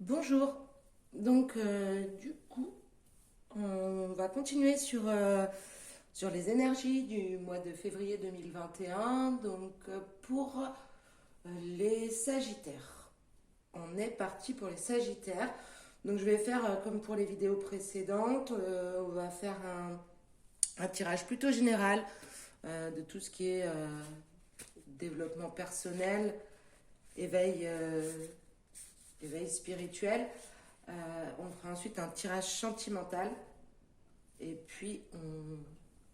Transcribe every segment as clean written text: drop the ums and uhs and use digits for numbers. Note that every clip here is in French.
Bonjour. Du coup, on va continuer sur les énergies du mois de février 2021. Pour les Sagittaires. On est parti pour les Sagittaires. Donc, je vais faire comme pour les vidéos précédentes. On va faire un tirage plutôt général de tout ce qui est développement personnel, éveil, éveil spirituel. On fera ensuite un tirage sentimental et puis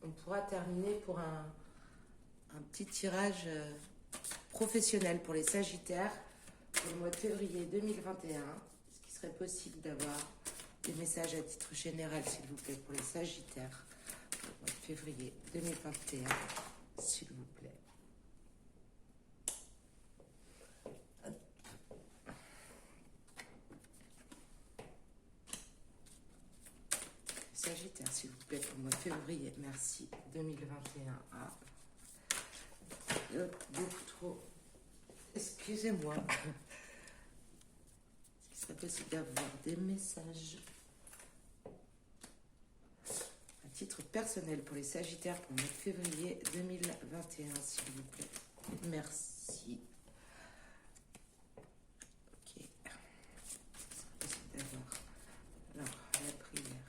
on pourra terminer pour un petit tirage professionnel pour les Sagittaires pour le mois de février 2021. Est-ce qu'il serait possible d'avoir des messages à titre général, s'il vous plaît, pour les Sagittaires pour le mois de février 2021, s'il vous plaît. Sagittaire, s'il vous plaît, pour le mois de février, merci, 2021. Ah, beaucoup trop. Excusez-moi. Est-ce qu'il serait possible d'avoir des messages à titre personnel pour les Sagittaires pour le mois de février 2021, s'il vous plaît? Merci. Ok. Est-ce qu'il serait possible d'avoir alors la prière?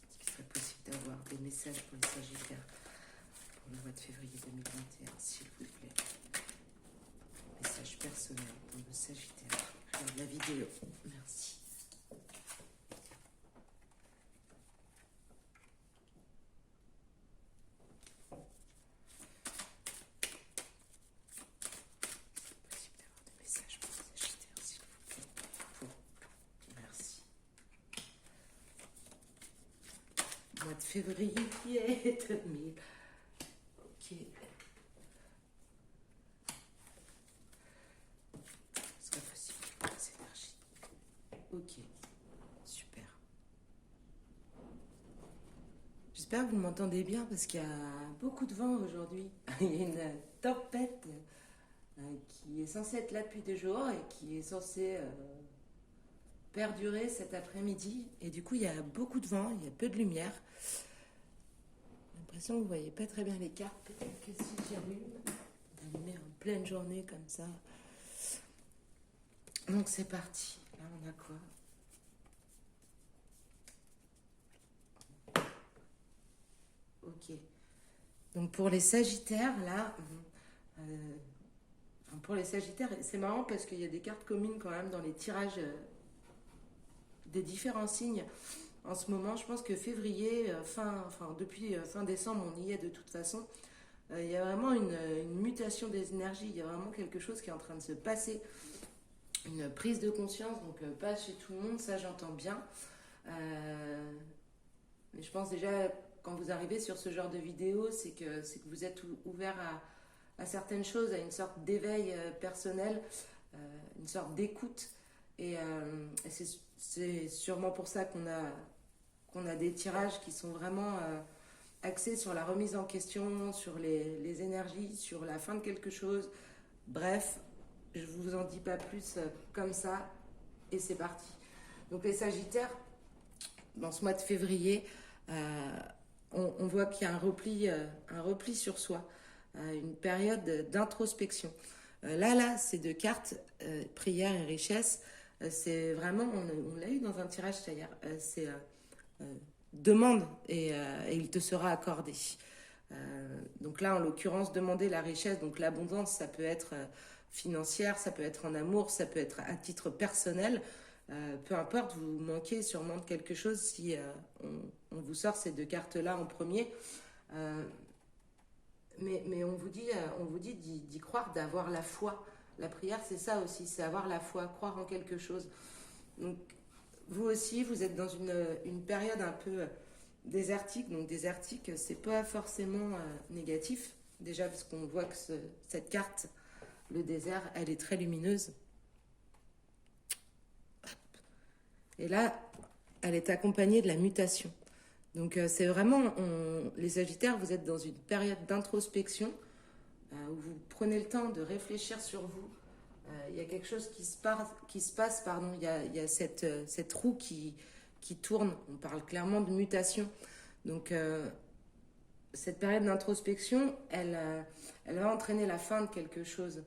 Est-ce qu'il serait possible d'avoir des messages pour les Sagittaires pour le mois de février 2021, s'il vous plaît? Message personnel pour le Sagittaire. Regarde la vidéo. Merci. Possible d'avoir des messages pour le Sagittaire, s'il vous plaît. Merci. Mois de février 2000. Ok. Ce serait possible d'avoir des énergies. Ok. Super. J'espère que vous m'entendez bien parce qu'il y a beaucoup de vent aujourd'hui. Il y a une tempête qui est censée être là depuis 2 jours et qui est censée perdurer cet après-midi. Et du coup, il y a beaucoup de vent, il y a peu de lumière. J'ai l'impression que vous ne voyez pas très bien les cartes. Peut-être que si j'allume, d'allumer en pleine journée comme ça. Donc c'est parti. Là, on a quoi? Ok. Donc pour les Sagittaires, là, pour les Sagittaires, c'est marrant parce qu'il y a des cartes communes quand même dans les tirages des différents signes. En ce moment, je pense que février, depuis fin décembre, on y est de toute façon. Il y a vraiment une mutation des énergies, il y a vraiment quelque chose qui est en train de se passer, une prise de conscience, donc pas chez tout le monde, ça j'entends bien. Mais je pense déjà, quand vous arrivez sur ce genre de vidéo, c'est que vous êtes ouvert à certaines choses, à une sorte d'éveil personnel, une sorte d'écoute. Et c'est sûrement pour ça qu'on a des tirages qui sont vraiment axés sur la remise en question, sur les énergies, sur la fin de quelque chose. Bref, je vous en dis pas plus comme ça, et c'est parti. Donc les Sagittaires, dans ce mois de février, on voit qu'il y a un repli sur soi, une période d'introspection. Là, ces deux cartes, prière et richesse, c'est vraiment, on l'a eu dans un tirage d'ailleurs, c'est demande et il te sera accordé. Donc là, en l'occurrence, demander la richesse, donc l'abondance, ça peut être financière, ça peut être en amour, ça peut être à titre personnel. Peu importe, vous manquez sûrement de quelque chose si on vous sort ces deux cartes-là en premier. Euh, mais on vous dit d'y croire, d'avoir la foi. La prière, c'est ça aussi, c'est avoir la foi, croire en quelque chose. Donc, vous aussi, vous êtes dans une période un peu désertique. Donc, désertique, c'est pas forcément négatif. Déjà, parce qu'on voit que cette carte, le désert, elle est très lumineuse. Et là, elle est accompagnée de la mutation. Donc c'est vraiment, les Sagittaires, vous êtes dans une période d'introspection où vous prenez le temps de réfléchir sur vous, Il y a quelque chose qui se passe, pardon. Il y a cette roue qui tourne. On parle clairement de mutation. Donc, cette période d'introspection, elle va entraîner la fin de quelque chose.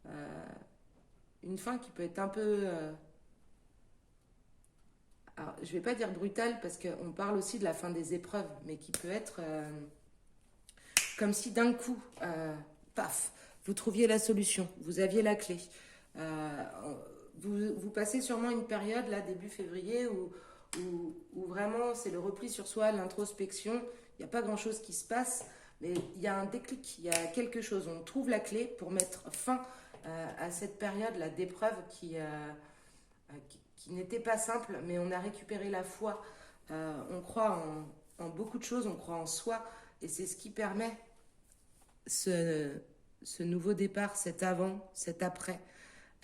Euh, une fin qui peut être un peu... alors, je ne vais pas dire brutale parce qu'on parle aussi de la fin des épreuves, mais qui peut être comme si d'un coup, paf, vous trouviez la solution, vous aviez la clé. Euh, vous passez sûrement une période, là, début février, où vraiment c'est le repli sur soi, l'introspection. Il n'y a pas grand-chose qui se passe, mais il y a un déclic, il y a quelque chose. On trouve la clé pour mettre fin à cette période-là d'épreuve qui n'était pas simple, mais on a récupéré la foi. On croit en beaucoup de choses, on croit en soi, et c'est ce qui permet ce, ce nouveau départ, cet avant, cet après.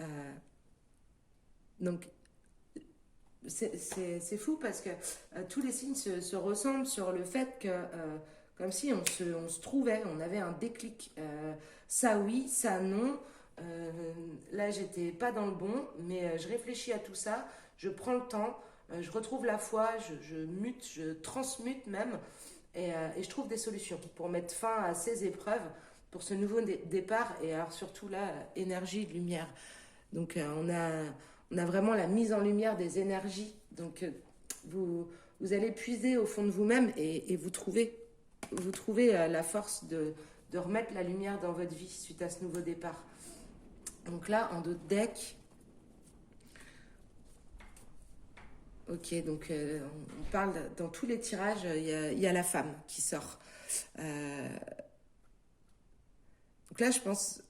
Euh, donc, c'est fou parce que tous les signes se ressemblent sur le fait que, comme si on se trouvait, on avait un déclic. Ça oui, ça non. Euh, Là, j'étais pas dans le bon, mais je réfléchis à tout ça, je prends le temps, je retrouve la foi, je mute, je transmute même, et je trouve des solutions pour mettre fin à ces épreuves, pour ce nouveau départ, et alors surtout là, énergie, lumière. Donc on a vraiment la mise en lumière des énergies. Donc vous allez puiser au fond de vous-même et vous trouvez la force de remettre la lumière dans votre vie suite à ce nouveau départ. Donc là, en d'autres decks, ok, donc on parle dans tous les tirages, il y a la femme qui sort. Euh, donc là, je pense,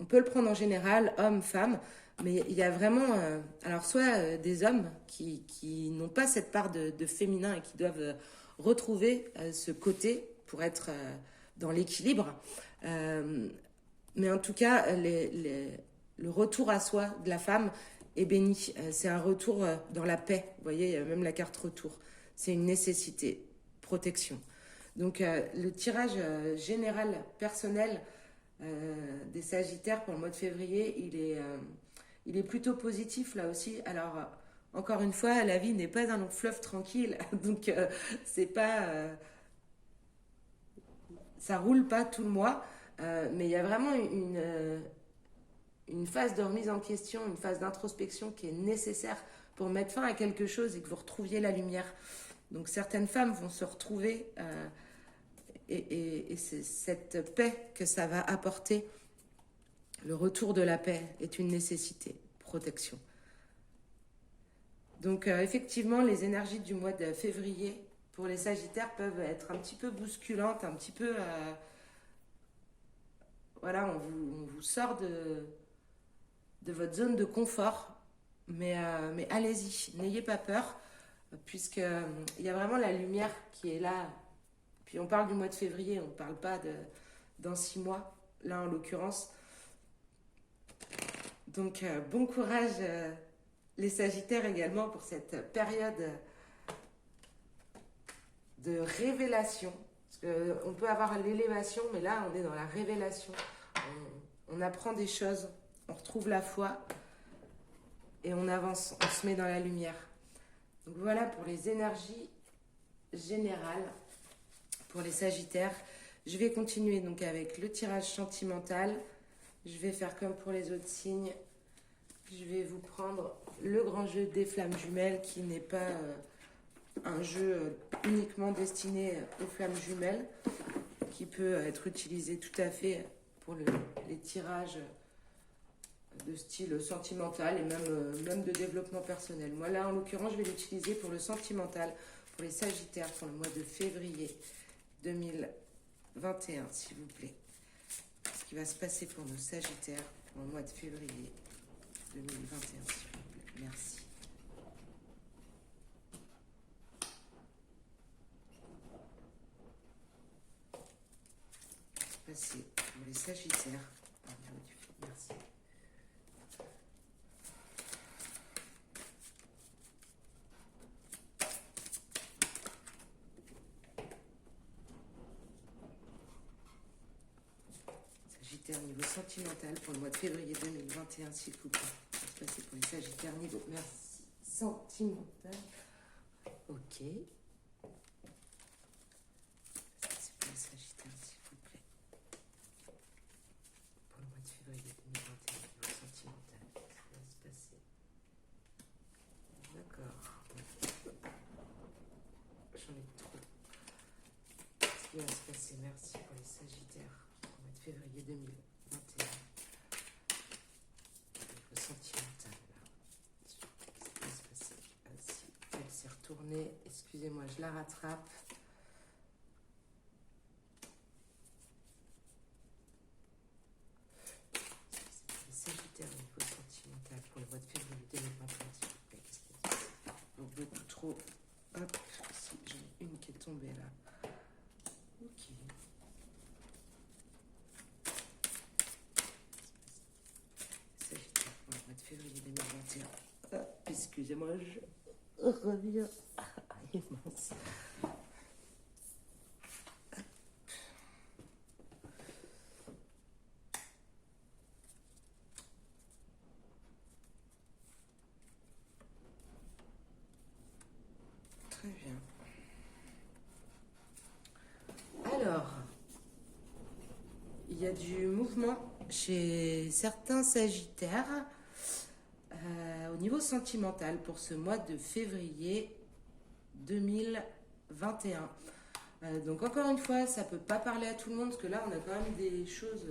on peut le prendre en général, homme, femme, mais il y a vraiment, alors soit des hommes qui n'ont pas cette part de féminin et qui doivent retrouver ce côté pour être dans l'équilibre. Euh, mais en tout cas, le retour à soi de la femme est béni. C'est un retour dans la paix. Vous voyez, il y a même la carte retour. C'est une nécessité, protection. Donc le tirage général personnel des Sagittaires pour le mois de février, il est plutôt positif là aussi. Alors encore une fois, la vie n'est pas un long fleuve tranquille, donc c'est pas, ça roule pas tout le mois, mais il y a vraiment une phase de remise en question, une phase d'introspection qui est nécessaire pour mettre fin à quelque chose et que vous retrouviez la lumière. Donc certaines femmes vont se retrouver et c'est cette paix que ça va apporter. Le retour de la paix est une nécessité, protection. Donc effectivement, les énergies du mois de février pour les Sagittaires peuvent être un petit peu bousculantes, un petit peu... voilà, on vous sort de votre zone de confort, mais allez-y, n'ayez pas peur, puisque il y a vraiment la lumière qui est là. Puis on parle du mois de février, on ne parle pas dans 6 mois, là en l'occurrence. Donc bon courage les Sagittaires également pour cette période de révélation. Parce qu'on peut avoir l'élévation, mais là on est dans la révélation. On apprend des choses, on retrouve la foi et on avance, on se met dans la lumière. Donc voilà pour les énergies générales pour les Sagittaires. Je vais continuer donc avec le tirage sentimental. Je vais faire comme pour les autres signes. Je vais vous prendre le grand jeu des flammes jumelles qui n'est pas un jeu uniquement destiné aux flammes jumelles, qui peut être utilisé tout à fait pour les tirages de style sentimental et même de développement personnel. Moi là en l'occurrence je vais l'utiliser pour le sentimental, pour les Sagittaires pour le mois de février 2021 s'il vous plaît. Ce qui va se passer pour nos Sagittaires pour le mois de février 2021 s'il vous plaît. Merci. Passer pour les Sagittaires. Merci. Sagittaire Sagittaires niveau sentimental pour le mois de février 2021, s'il vous plaît. Ça va se passer pour les Sagittaires niveau merci sentimental. Ok. C'est pour les Sagittaires, s'il vous plaît. Pour le mois de février 2021, niveau sentimental. Ça va se passer. D'accord. J'en ai trop. Qu'est-ce qui va se passer? Merci pour les Sagittaires. Pour le mois de février 2021. Niveau sentimental. Qu'est-ce qui va se passer? Ah, si elle s'est retournée. Excusez-moi, je la rattrape. Les Sagittaires au niveau sentimental pour le mois de février 2021, s'il vous plaît. Qu'est-ce qui va se passer? Donc, beaucoup trop. Hop, si j'en ai une qui est tombée là. Ok. Sagittaire pour le mois de février 2021. Ah, excusez-moi, je reviens. Ah, mince. Très bien. Alors, il y a du mouvement chez certains Sagittaires au niveau sentimental pour ce mois de février 2021. Donc encore une fois, ça peut pas parler à tout le monde parce que là, on a quand même des choses,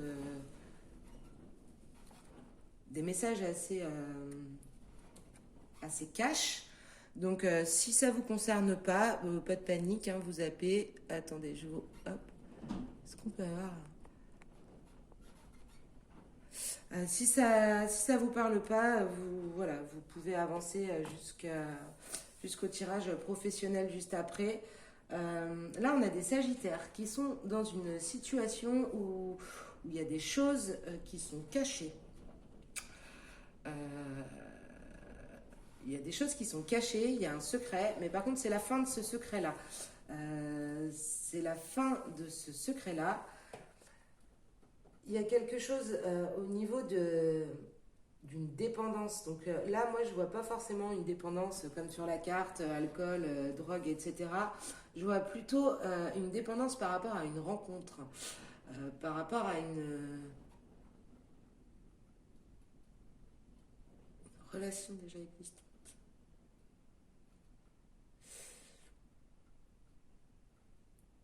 des messages assez cash. Donc si ça vous concerne pas de panique, hein, vous zappez. Attendez, je vous... Hop. Est-ce qu'on peut avoir... si ça vous parle pas, voilà, vous pouvez avancer jusqu'au tirage professionnel juste après. Là, on a des Sagittaires qui sont dans une situation où il y a des choses qui sont cachées. Il y a des choses qui sont cachées, il y a un secret, mais par contre, c'est la fin de ce secret-là. C'est la fin de ce secret-là. Il y a quelque chose au niveau d'une dépendance. Donc là, moi, je vois pas forcément une dépendance comme sur la carte, alcool, drogue, etc. Je vois plutôt une dépendance par rapport à une rencontre, par rapport à une relation déjà existante.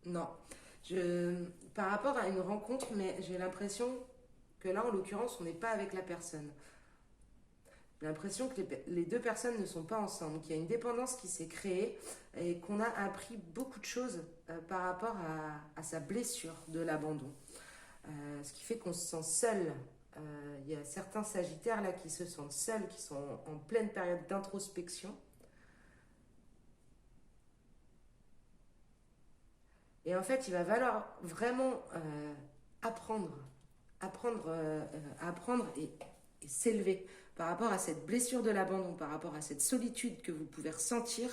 Non. Par rapport à une rencontre, mais j'ai l'impression que là, en l'occurrence, on n'est pas avec la personne. J'ai l'impression que les deux personnes ne sont pas ensemble, qu'il y a une dépendance qui s'est créée et qu'on a appris beaucoup de choses par rapport à sa blessure de l'abandon. Ce qui fait qu'on se sent seul. Il y a certains Sagittaires là qui se sentent seuls, qui sont en pleine période d'introspection. Et en fait, il va falloir vraiment apprendre, apprendre et s'élever par rapport à cette blessure de l'abandon, par rapport à cette solitude que vous pouvez ressentir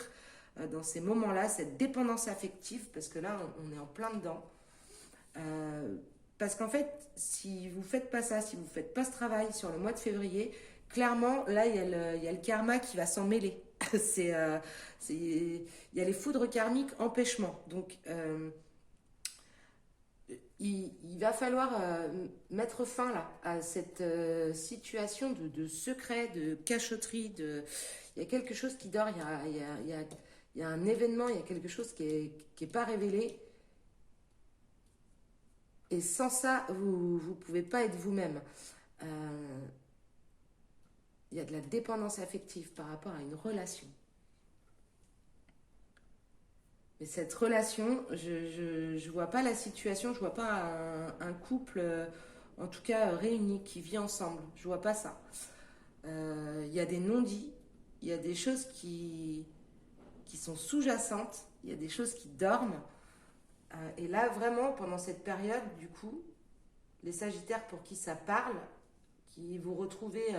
dans ces moments-là, cette dépendance affective, parce que là, on est en plein dedans. Parce qu'en fait, si vous ne faites pas ça, si vous ne faites pas ce travail sur le mois de février, clairement, là, il y a le karma qui va s'en mêler. Il y a les foudres karmiques empêchement. Donc, il va falloir mettre fin là, à cette situation de secret, de cachotterie. Il y a quelque chose qui dort, il y a un événement, il y a quelque chose qui est pas révélé. Et sans ça, vous ne pouvez pas être vous-même. Il y a de la dépendance affective par rapport à une relation. Mais cette relation, je vois pas la situation, je vois pas un couple, en tout cas réuni, qui vit ensemble. Je vois pas ça. Il y a des non-dits, il y a des choses qui sont sous-jacentes, il y a des choses qui dorment. Et là, vraiment, pendant cette période, du coup, les Sagittaires pour qui ça parle, qui vous retrouvez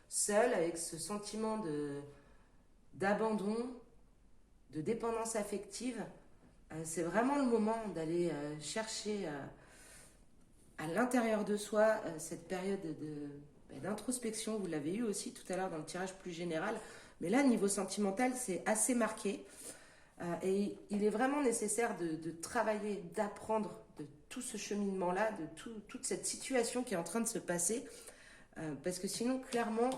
seul avec ce sentiment d'abandon, de dépendance affective, c'est vraiment le moment d'aller chercher à l'intérieur de soi cette période d'introspection. Vous l'avez eu aussi tout à l'heure dans le tirage plus général. Mais là, niveau sentimental, c'est assez marqué. Et il est vraiment nécessaire de travailler, d'apprendre de tout ce cheminement-là, de toute cette situation qui est en train de se passer. Parce que sinon, clairement,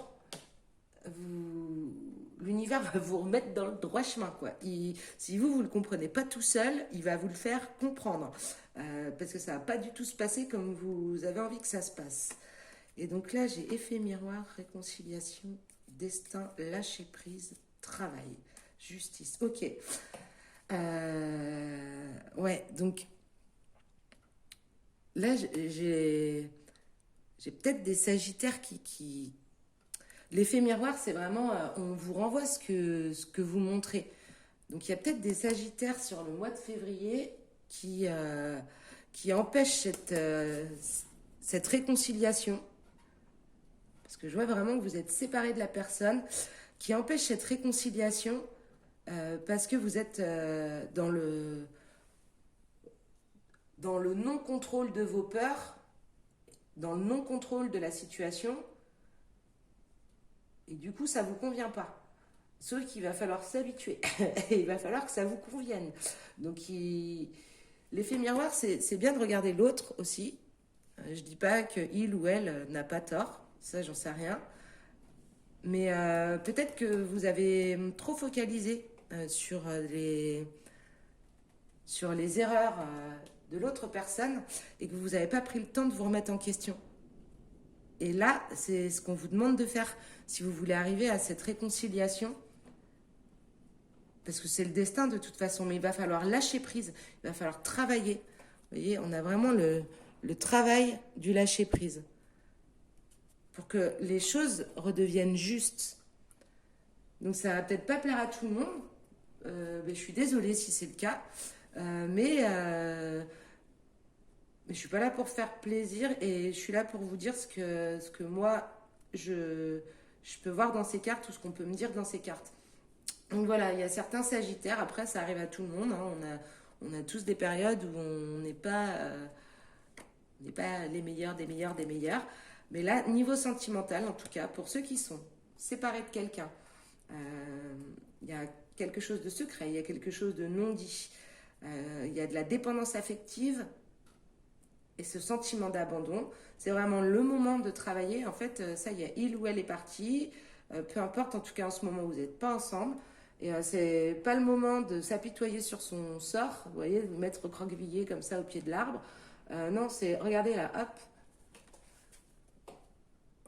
l'univers va vous remettre dans le droit chemin, quoi. Si vous ne le comprenez pas tout seul, il va vous le faire comprendre. Parce que ça ne va pas du tout se passer comme vous avez envie que ça se passe. Et donc là, j'ai effet miroir, réconciliation, destin, lâcher prise, travail, justice. Ok. Ouais, donc là, j'ai peut-être des sagittaires qui... L'effet miroir, c'est vraiment, on vous renvoie ce que vous montrez. Donc il y a peut-être des sagittaires sur le mois de février qui empêchent cette réconciliation. Parce que je vois vraiment que vous êtes séparés de la personne, qui empêche cette réconciliation parce que vous êtes dans le non-contrôle de vos peurs, dans le non-contrôle de la situation. Et du coup, ça ne vous convient pas. Sauf qu'il va falloir s'habituer. Et il va falloir que ça vous convienne. Donc, l'effet miroir, c'est bien de regarder l'autre aussi. Je ne dis pas qu'il ou elle n'a pas tort. Ça, j'en sais rien. Mais peut-être que vous avez trop focalisé sur les erreurs de l'autre personne et que vous n'avez pas pris le temps de vous remettre en question. Et là, c'est ce qu'on vous demande de faire si vous voulez arriver à cette réconciliation. Parce que c'est le destin de toute façon, mais il va falloir lâcher prise, il va falloir travailler. Vous voyez, on a vraiment le travail du lâcher prise. Pour que les choses redeviennent justes. Donc ça va peut-être pas plaire à tout le monde. Mais je suis désolée si c'est le cas. Mais je suis pas là pour faire plaisir et je suis là pour vous dire ce que moi je peux voir dans ces cartes ou ce qu'on peut me dire dans ces cartes. Donc voilà, il y a certains sagittaires, après ça arrive à tout le monde, hein. On a tous des périodes où on n'est pas les meilleurs des meilleurs des meilleurs. Mais là, niveau sentimental, en tout cas, pour ceux qui sont séparés de quelqu'un, il y a quelque chose de secret, il y a quelque chose de non dit, il y a de la dépendance affective et ce sentiment d'abandon. C'est vraiment le moment de travailler. En fait, ça y est, il ou elle est parti, peu importe, en tout cas en ce moment, vous n'êtes pas ensemble. Et c'est pas le moment de s'apitoyer sur son sort, vous voyez, de vous mettre recroquevillé comme ça au pied de l'arbre. Non, c'est, regardez là, hop.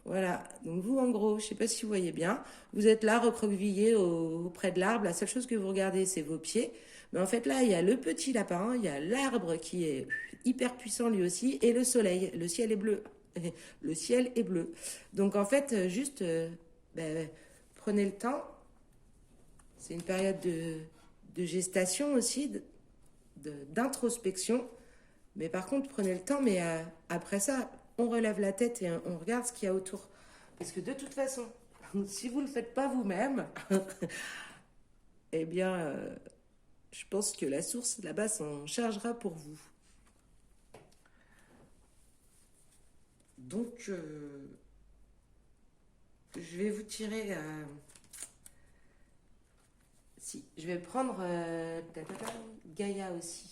Voilà, donc vous en gros, je ne sais pas si vous voyez bien, vous êtes là recroquevillé auprès de l'arbre, la seule chose que vous regardez c'est vos pieds, mais en fait là il y a le petit lapin, il y a l'arbre qui est hyper puissant lui aussi, et le soleil, le ciel est bleu, le ciel est bleu. Donc en fait juste prenez le temps, c'est une période de gestation aussi, d'introspection, mais par contre prenez le temps, mais après ça, on relève la tête et on regarde ce qu'il y a autour. Parce que de toute façon, si vous ne le faites pas vous-même, eh bien, je pense que la source là-bas s'en chargera pour vous. Donc, je vais vous tirer... si, je vais prendre Gaïa aussi.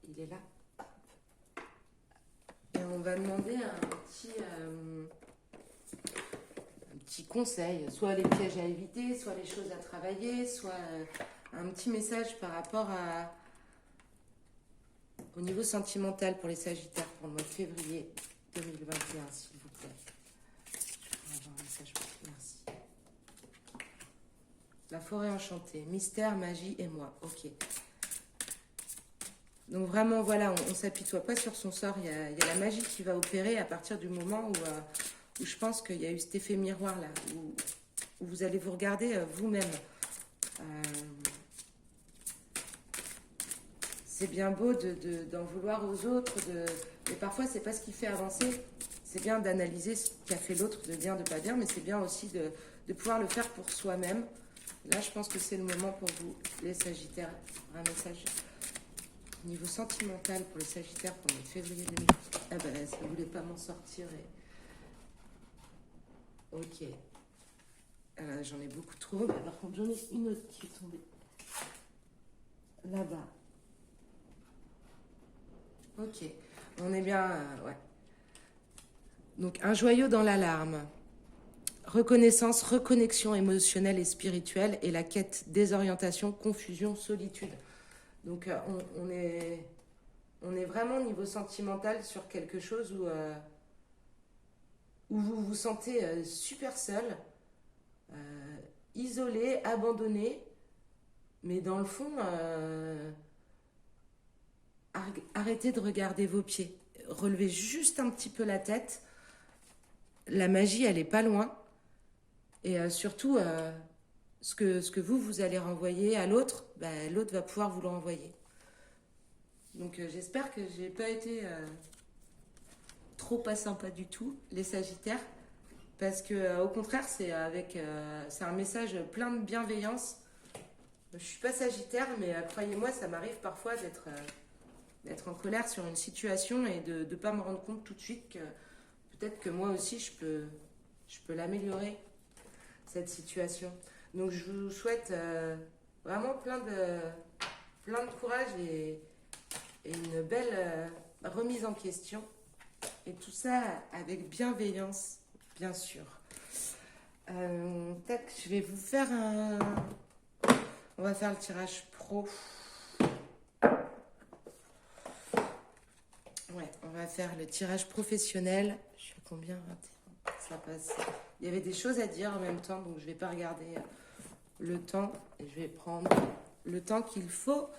Il est là. Et on va demander un petit conseil, soit les pièges à éviter, soit les choses à travailler, soit un petit message par rapport au niveau sentimental pour les Sagittaires pour le mois de février 2021, s'il vous plaît. Je vais avoir un message pour vous, merci. La forêt enchantée, mystère, magie et moi. Ok. Donc vraiment, voilà, on ne s'apitoie pas sur son sort. Il y a la magie qui va opérer à partir du moment où je pense qu'il y a eu cet effet miroir là, où vous allez vous regarder vous-même. C'est bien beau d'en vouloir aux autres, mais parfois c'est pas ce qui fait avancer. C'est bien d'analyser ce qu'a fait l'autre, de bien, de pas bien, mais c'est bien aussi de pouvoir le faire pour soi-même. Là, je pense que c'est le moment pour vous, les Sagittaires. Un message. niveau sentimental pour le Sagittaire pour le mois de février 2000. Ah ben, ça ne voulait pas m'en sortir. Ok. J'en ai beaucoup trop. Mais par contre, j'en ai une autre qui est tombée. Là-bas. Ok. On est bien... ouais. Donc, un joyau dans l'alarme. Reconnaissance, reconnexion émotionnelle et spirituelle et la quête, désorientation, confusion, solitude. Donc on est vraiment au niveau sentimental sur quelque chose où vous vous sentez super seul, isolé, abandonné, mais dans le fond, arrêtez de regarder vos pieds. Relevez juste un petit peu la tête. La magie, elle est pas loin. Et surtout, ce que vous allez renvoyer à l'autre, l'autre va pouvoir vous le renvoyer. Donc j'espère que j'ai pas été trop pas sympa du tout, les Sagittaires, parce que au contraire, c'est un message plein de bienveillance. Je suis pas Sagittaire, mais croyez-moi, ça m'arrive parfois d'être en colère sur une situation et de ne pas me rendre compte tout de suite que peut-être que moi aussi je peux l'améliorer, cette situation. Donc je vous souhaite vraiment plein de courage et une belle remise en question. Et tout ça avec bienveillance, bien sûr. Je vais vous faire on va faire le tirage pro. Ouais, on va faire le tirage professionnel. Je suis à combien? 21. Ça passe. Il y avait des choses à dire en même temps, donc je ne vais pas regarder le temps. Et je vais prendre le temps qu'il faut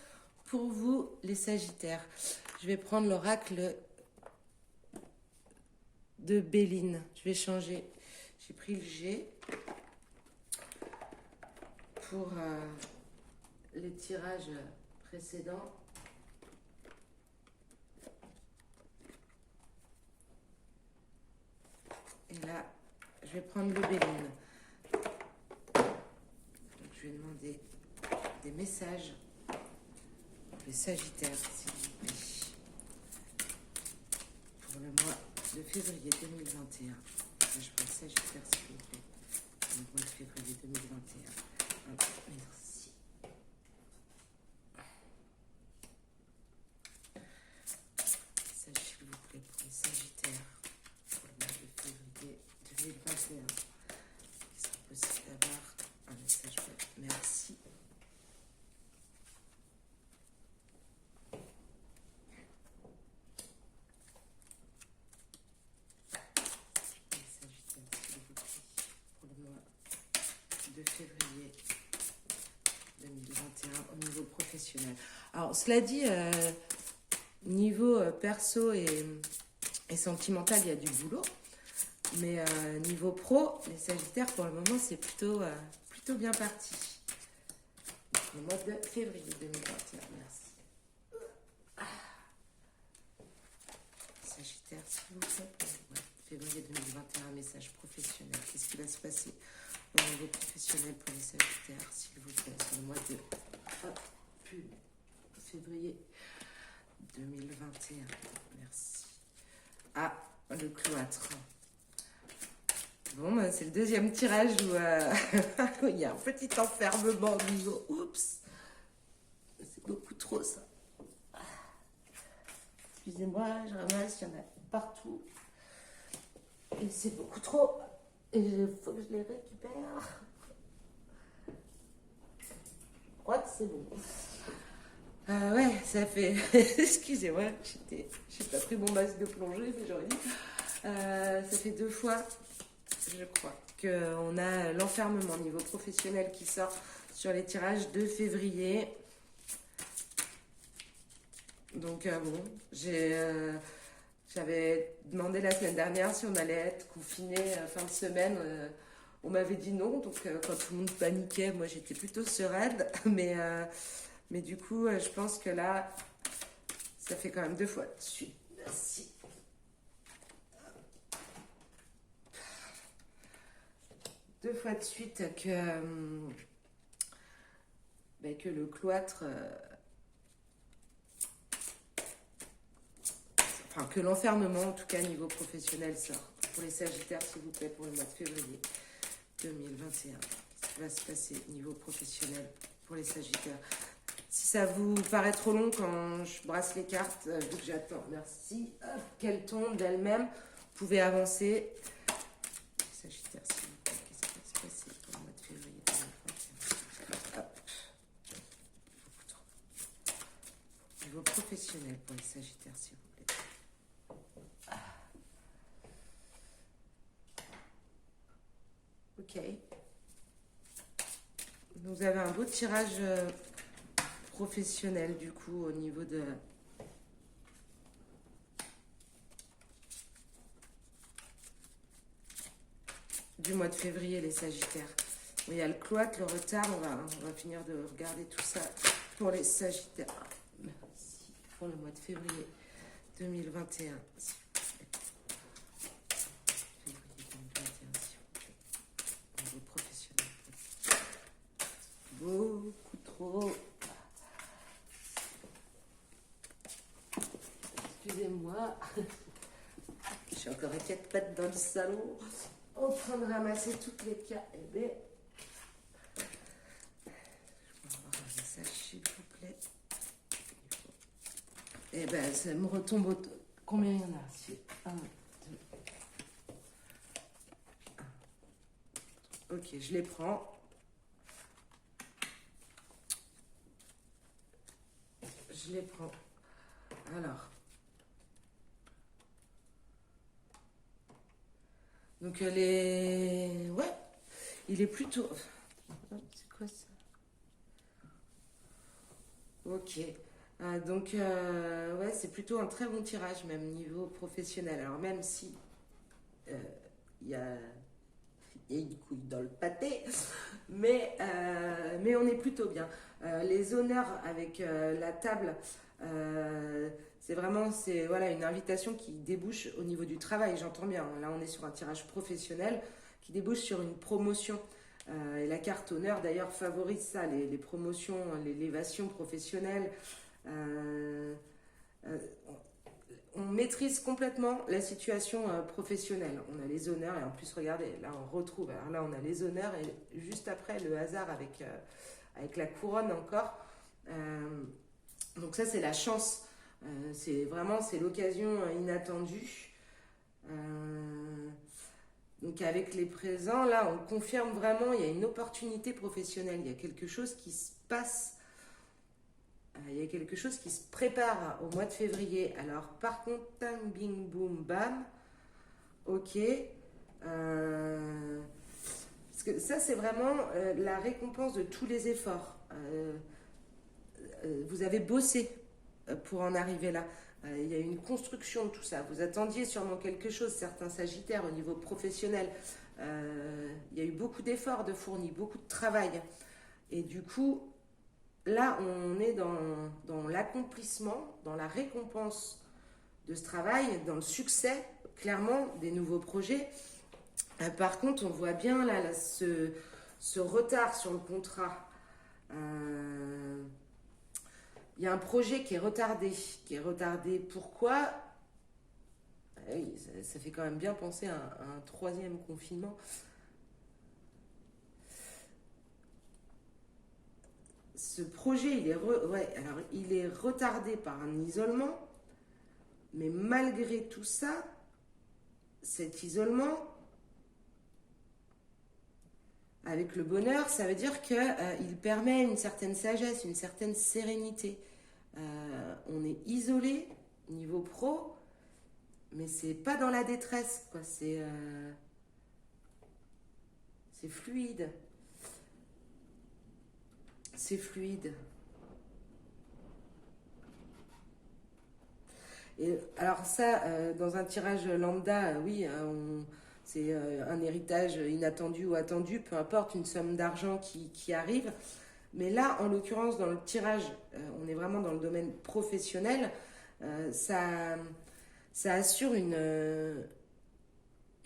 pour vous, les Sagittaires. Je vais prendre l'oracle de Béline. Je vais changer. J'ai pris le G pour les tirages précédents. Et là, je vais prendre le Béline. Donc, je vais demander des messages pour les Sagittaires, s'il vous plaît, pour le mois de février 2021. Je prends Sagittaire, s'il vous plaît, pour le mois de février 2021. Merci. Message, s'il vous plaît, pour les Sagittaires, pour le mois de février 2021. Il sera possible d'avoir un message web. Merci. De février 2021 au niveau professionnel. Alors, cela dit, niveau perso et sentimental, il y a du boulot. Mais niveau pro, les Sagittaires, pour le moment, c'est plutôt bien parti. Le mois de février 2021, merci. Sagittaire, s'il vous plaît, pour le mois de février 2021, message professionnel. Qu'est-ce qui va se passer au niveau professionnel pour les Sagittaires, s'il vous plaît, sur le mois de février 2021. Merci. Ah, le cloître. Bon, c'est le deuxième tirage où il y a un petit enfermement au niveau. Oups, c'est beaucoup trop ça. Excusez-moi, je ramasse, il y en a partout. Et c'est beaucoup trop. Et il faut que je les récupère. Je crois que c'est bon. Ouais, ça fait... Excusez-moi, j'ai pas pris mon masque de plongée, mais j'aurais dit. Ça fait 2 fois, je crois, qu'on a l'enfermement au niveau professionnel qui sort sur les tirages de février. Donc bon, j'avais demandé la semaine dernière si on allait être confiné fin de semaine. On m'avait dit non, donc quand tout le monde paniquait, moi j'étais plutôt sereine. Mais du coup, je pense que là, ça fait quand même 2 fois de suite. Merci. 2 fois de suite que le cloître enfin que l'enfermement, en tout cas niveau professionnel, sort. Pour les Sagittaires, s'il vous plaît, pour le mois de février 2021. Qu'est-ce qui va se passer niveau professionnel pour les Sagittaires? Si ça vous paraît trop long quand je brasse les cartes, vu que j'attends, merci, qu'elles tombent d'elles-mêmes, vous pouvez avancer. Sagittaire, s'il vous plaît, qu'est-ce qui va se passer pour le mois de février 2021? Hop. Beaucoup trop. Niveau professionnel pour les Sagittaires, s'il vous plaît. Ok. Vous avez un beau tirage professionnel du coup au niveau du mois de février, les Sagittaires. Il y a le cloître, le retard, on va finir de regarder tout ça pour les Sagittaires. Merci pour le mois de février 2021. Beaucoup trop. Excusez-moi. Je suis encore à 4 pattes dans le salon, en train de ramasser toutes les cartes. Eh bien, je vais avoir un message, s'il vous plaît. Eh bien, ça me retombe au... Combien il y en a? C'est 1, 2. Ok, je les prends. Je les prends. Alors. Donc les... Ouais. Il est plutôt... C'est quoi ça? Ok. Donc, ouais, c'est plutôt un très bon tirage, même niveau professionnel. Alors, même si il y a une couille dans le pâté, mais on est plutôt bien. Les honneurs avec la table, c'est vraiment voilà, une invitation qui débouche au niveau du travail, j'entends bien. Là, on est sur un tirage professionnel qui débouche sur une promotion. Et la carte honneur, d'ailleurs, favorise ça, les promotions, l'élévation professionnelle. On maîtrise complètement la situation professionnelle. On a les honneurs et en plus, regardez, là on retrouve. Alors là, on a les honneurs et juste après le hasard avec la couronne encore. Donc ça, c'est la chance. C'est vraiment l'occasion inattendue. Donc avec les présents, là, on confirme vraiment. Il y a une opportunité professionnelle. Il y a quelque chose qui se passe. Il y a quelque chose qui se prépare au mois de février. Alors, par contre, tang, bing, boum, bam. Ok. Parce que ça, c'est vraiment la récompense de tous les efforts. Vous avez bossé pour en arriver là. Il y a une construction de tout ça. Vous attendiez sûrement quelque chose, certains Sagittaires, au niveau professionnel. Il y a eu beaucoup d'efforts de fournis, beaucoup de travail. Et du coup... Là, on est dans l'accomplissement, dans la récompense de ce travail, dans le succès, clairement, des nouveaux projets. Par contre, on voit bien là ce retard sur le contrat. Il y a un projet qui est retardé. Pourquoi? Ça fait quand même bien penser à un troisième confinement. Ce projet, il est retardé par un isolement, mais malgré tout ça, cet isolement, avec le bonheur, ça veut dire qu'il permet une certaine sagesse, une certaine sérénité. On est isolé, niveau pro, mais c'est pas dans la détresse, quoi. C'est fluide. C'est fluide. Et alors ça, dans un tirage lambda, oui, c'est un héritage inattendu ou attendu, peu importe, une somme d'argent qui arrive. Mais là, en l'occurrence, dans le tirage, on est vraiment dans le domaine professionnel. Ça assure une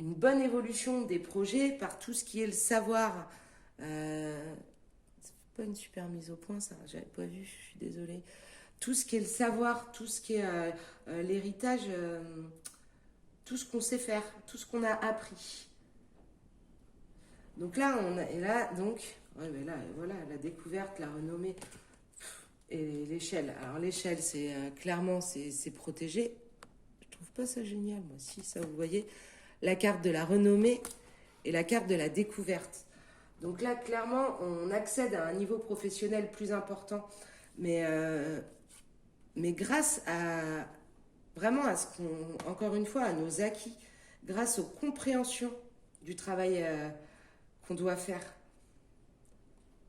bonne évolution des projets par tout ce qui est le savoir. C'est pas une super mise au point, ça, j'avais pas vu, je suis désolée. tout ce qui est le savoir, tout ce qui est l'héritage, tout ce qu'on sait faire, tout ce qu'on a appris. Donc là, et là, donc, ouais, mais là, voilà, la découverte, la renommée et l'échelle. Alors l'échelle, c'est clairement, c'est protégé. Je trouve pas ça génial, moi. Si, ça, vous voyez, la carte de la renommée et la carte de la découverte. Donc là, clairement, on accède à un niveau professionnel plus important, mais, mais grâce à vraiment à ce qu'on, encore une fois, à nos acquis, grâce aux compréhensions du travail qu'on doit faire.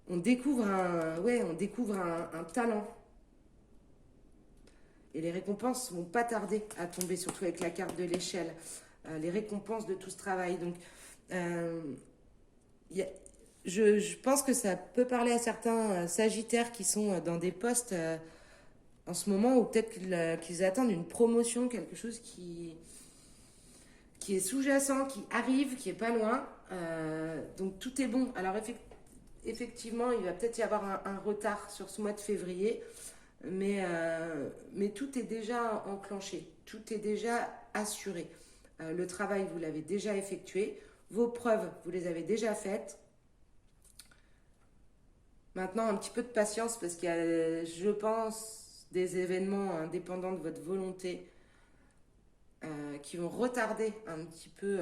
On découvre un talent. Et les récompenses vont pas tarder à tomber, surtout avec la carte de l'échelle. Les récompenses de tout ce travail. Donc, y a- je pense que ça peut parler à certains sagittaires qui sont dans des postes en ce moment, ou peut-être qu'ils attendent une promotion, quelque chose qui est sous-jacent, qui arrive, qui est pas loin. Donc tout est bon. Alors effectivement, il va peut-être y avoir un retard sur ce mois de février, mais tout est déjà enclenché, tout est déjà assuré. Le travail, vous l'avez déjà effectué, vos preuves, vous les avez déjà faites. Maintenant, un petit peu de patience parce qu'il y a, je pense, des événements indépendants de votre volonté qui vont retarder un petit peu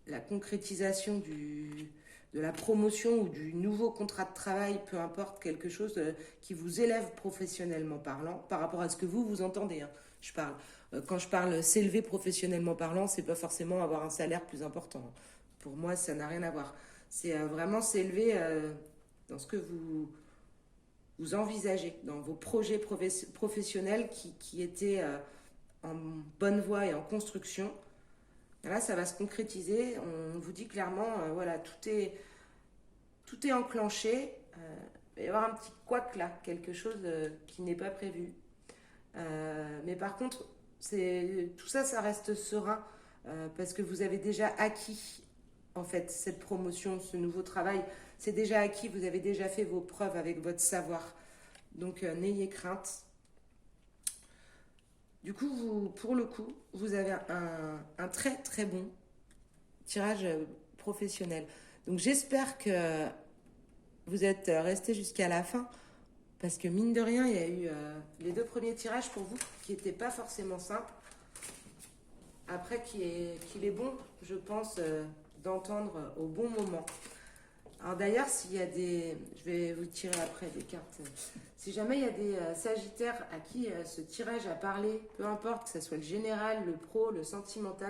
la concrétisation de la promotion ou du nouveau contrat de travail, peu importe, quelque chose qui vous élève professionnellement parlant par rapport à ce que vous entendez. Hein. Je parle. Quand je parle s'élever professionnellement parlant, c'est pas forcément avoir un salaire plus important. Pour moi, ça n'a rien à voir. C'est vraiment s'élever dans ce que vous envisagez, dans vos projets professionnels qui étaient en bonne voie et en construction. Là, ça va se concrétiser. On vous dit clairement, voilà, tout est enclenché. Il va y avoir un petit couac là, quelque chose qui n'est pas prévu. Mais par contre, tout ça, ça reste serein parce que vous avez déjà acquis en fait cette promotion, ce nouveau travail. C'est déjà acquis, vous avez déjà fait vos preuves avec votre savoir. Donc n'ayez crainte. Du coup, pour le coup, vous avez un très très bon tirage professionnel. Donc j'espère que vous êtes resté jusqu'à la fin parce que mine de rien, il y a eu les deux premiers tirages pour vous qui n'étaient pas forcément simples. Après, qu'il est bon, je pense, d'entendre au bon moment. Alors d'ailleurs, s'il y a des... Je vais vous tirer après des cartes. Si jamais il y a des sagittaires à qui ce tirage a parlé, peu importe que ce soit le général, le pro, le sentimental,